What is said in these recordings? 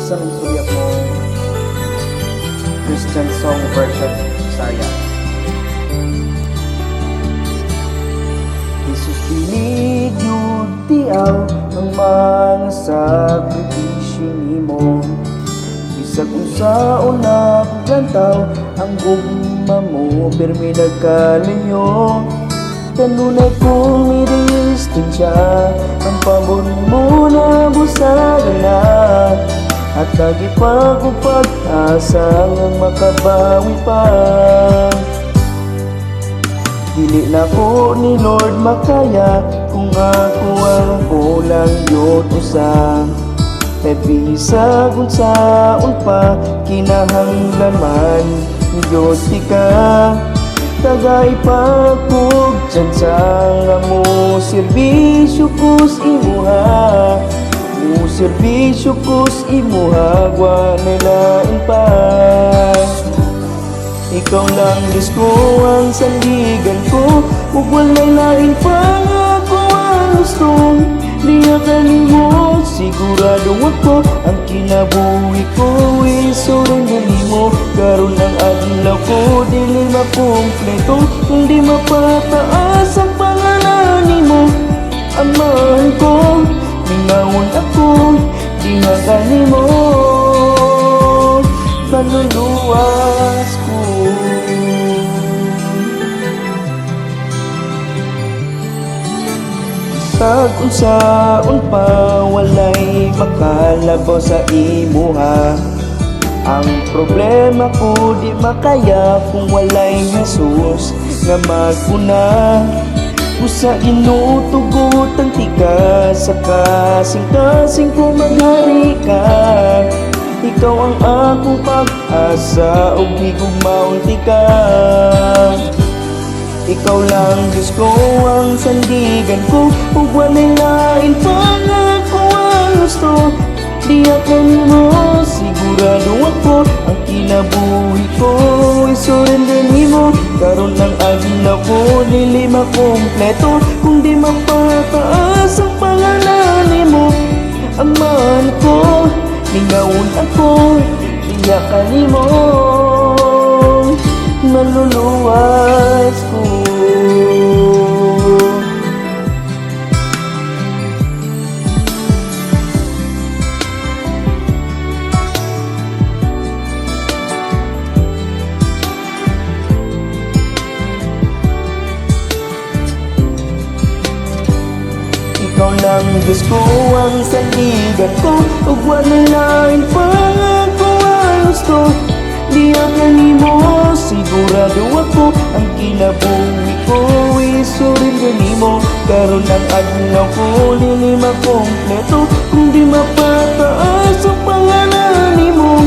isang istorya mo Christian song version Bisaya. Jesus dinig yun tiaw ang mga sakripisyo nimo. Bisag unsaon na gantaw ang gugma mo pirmi nagkalayo. Kanunay kong miristensya ang pamon mo na busagan na. At lagi pa kong pag-asa ng makabawi pa. Dili na ko ni Lord makaya kung ako ang kulang yun usa. E bisag unsaon pa kinahanglaman yun ka. Tagay pagpug dyan sa nga mo serbisyo kus imuha. Mo serbisyo kus imuha wa nilain pa. Ikaw lang Diyos ko ang sandigan ko, ug walay lain pa nga ako ang gusto. Diya kanimo sigurado ako ang kinabuhi ko isurrender nimo. Karon ang adlaw ko dili makumpleto kung di mapataas ang pangalan nimo. Amahan ko mingaon ako diha kanimo manluluwas ko. Pag unsaon pa walay makalabo sa imuha. Ang problema ko di makaya kung walay Jesus nga magpuna. Usa inutugot ang tika sa kasing-kasing ko maghari ka. Ikaw ang akong pag-asa ug higugmaon tika. Ikaw lang Diyos ko ang sandigan ko, ug walay lain pa nga ako ang gusto. Diya kanimo sigurado ako ang kinabuhi ko isurrender nimo. Karon ang adlaw ko dili makumpleto kung di mapataas ang pangalan nimo. Amahan ko lingaon ako diya kanimo maluluwas ko. Ikaw lang Diyos ko ang sandigan ko, ug walay lain pa ako ang gusto. Diya kanimo sigurado ako ang kinabuhi ko isurrender nimo. Karon ang adlaw ko dili makumpleto kung di mapataas ang pangalan nimo.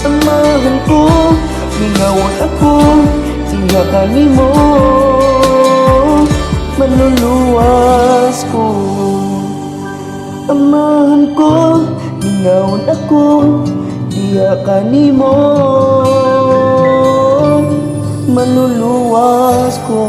Amahan ko mingaon ako diha kanimo manluluwas ko. Amahan ko mingaon ako diha kanimo manluluwas ko.